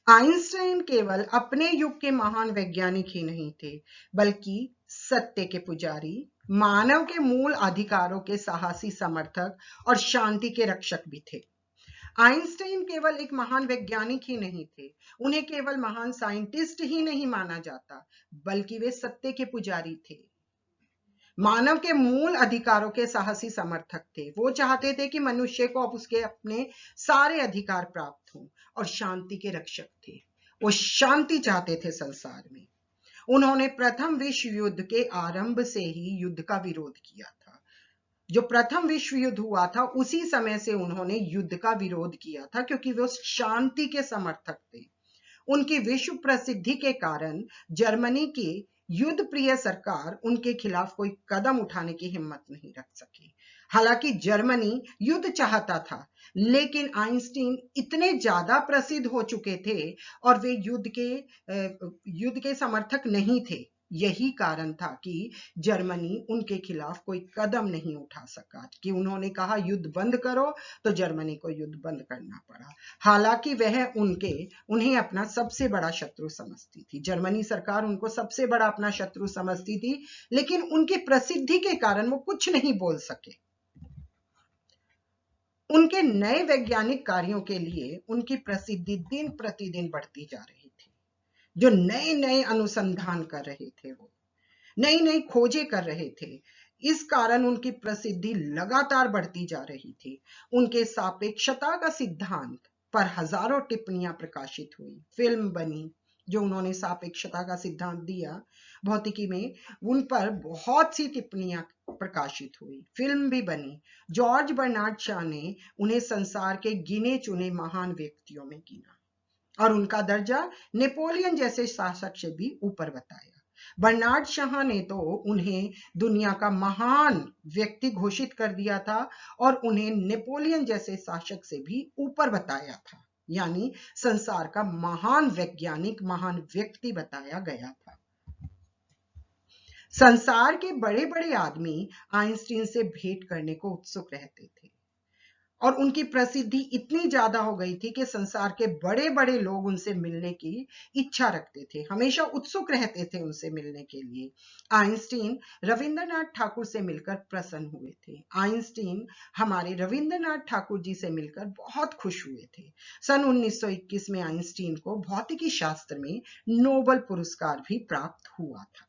Einstein केवल अपने युग के महान वैज्ञानिक ही नहीं थे, बल्कि सत्य के पुजारी, मानव के मूल अधिकारों के साहसी समर्थक और शांति के रक्षक भी थे। आइंस्टाइन केवल एक महान वैज्ञानिक ही नहीं थे, उन्हें केवल महान साइंटिस्ट ही नहीं माना जाता, बल्कि वे सत्य के पुजारी थे, मानव के मूल अधिकारों के साहसी समर्थक थे। वो चाहते थे कि मनुष्य को अब उसके अपने सारे अधिकार प्राप्त हों और शांति के रक्षक थे। वो शांति चाहते थे संसार में। उन्होंने प्रथम विश्व युद्ध के आरंभ से ही युद्ध का विरोध किया था। जो प्रथम विश्व युद्ध हुआ था उसी समय से उन्होंने युद्ध का विरोध किया था, क्योंकि वो शांति के समर्थक थे। उनकी विश्व प्रसिद्धि के कारण जर्मनी की युद्ध प्रिय सरकार उनके खिलाफ कोई कदम उठाने की हिम्मत नहीं रख सकी। हालांकि जर्मनी युद्ध चाहता था, लेकिन आइंस्टीन इतने ज्यादा प्रसिद्ध हो चुके थे और वे युद्ध के समर्थक नहीं थे। यही कारण था कि जर्मनी उनके खिलाफ कोई कदम नहीं उठा सका। कि उन्होंने कहा युद्ध बंद करो, तो जर्मनी को युद्ध बंद करना पड़ा। हालांकि वह उन्हें अपना सबसे बड़ा शत्रु समझती थी। जर्मनी सरकार उनको सबसे बड़ा अपना शत्रु समझती थी, लेकिन उनकी प्रसिद्धि के कारण वो कुछ नहीं बोल सके। उनके नए वैज्ञानिक कार्यों के लिए उनकी प्रसिद्धि दिन प्रतिदिन बढ़ती जा रही थी। जो नए नए अनुसंधान कर रहे थे, वो नई नई खोजें कर रहे थे, इस कारण उनकी प्रसिद्धि लगातार बढ़ती जा रही थी। उनके सापेक्षता का सिद्धांत पर हजारों टिप्पणियां प्रकाशित हुई, फिल्म बनी जो उन्होंने सापेक्षता का सिद्धांत दिया भौतिकी में, उन पर बहुत सी टिप्पणियां प्रकाशित हुई, फिल्म भी बनी। जॉर्ज बर्नार्ड शॉ ने उन्हें संसार के गिने चुने महान व्यक्तियों में गिना और उनका दर्जा नेपोलियन जैसे शासक से भी ऊपर बताया। बर्नार्ड शाह ने तो उन्हें दुनिया का महान व्यक्ति घोषित कर दिया था और उन्हें नेपोलियन जैसे शासक से भी ऊपर बताया था, यानी संसार का महान वैज्ञानिक, महान व्यक्ति बताया गया था। संसार के बड़े बड़े आदमी आइंस्टीन से भेंट करने को उत्सुक रहते थे और उनकी प्रसिद्धि इतनी ज्यादा हो गई थी कि संसार के बड़े बड़े लोग उनसे मिलने की इच्छा रखते थे, हमेशा उत्सुक रहते थे उनसे मिलने के लिए। आइंस्टीन रविंद्रनाथ ठाकुर से मिलकर प्रसन्न हुए थे। आइंस्टीन हमारे रविंद्रनाथ ठाकुर जी से मिलकर बहुत खुश हुए थे। सन 1921 में आइंस्टीन को भौतिकी शास्त्र में नोबेल पुरस्कार भी प्राप्त हुआ था।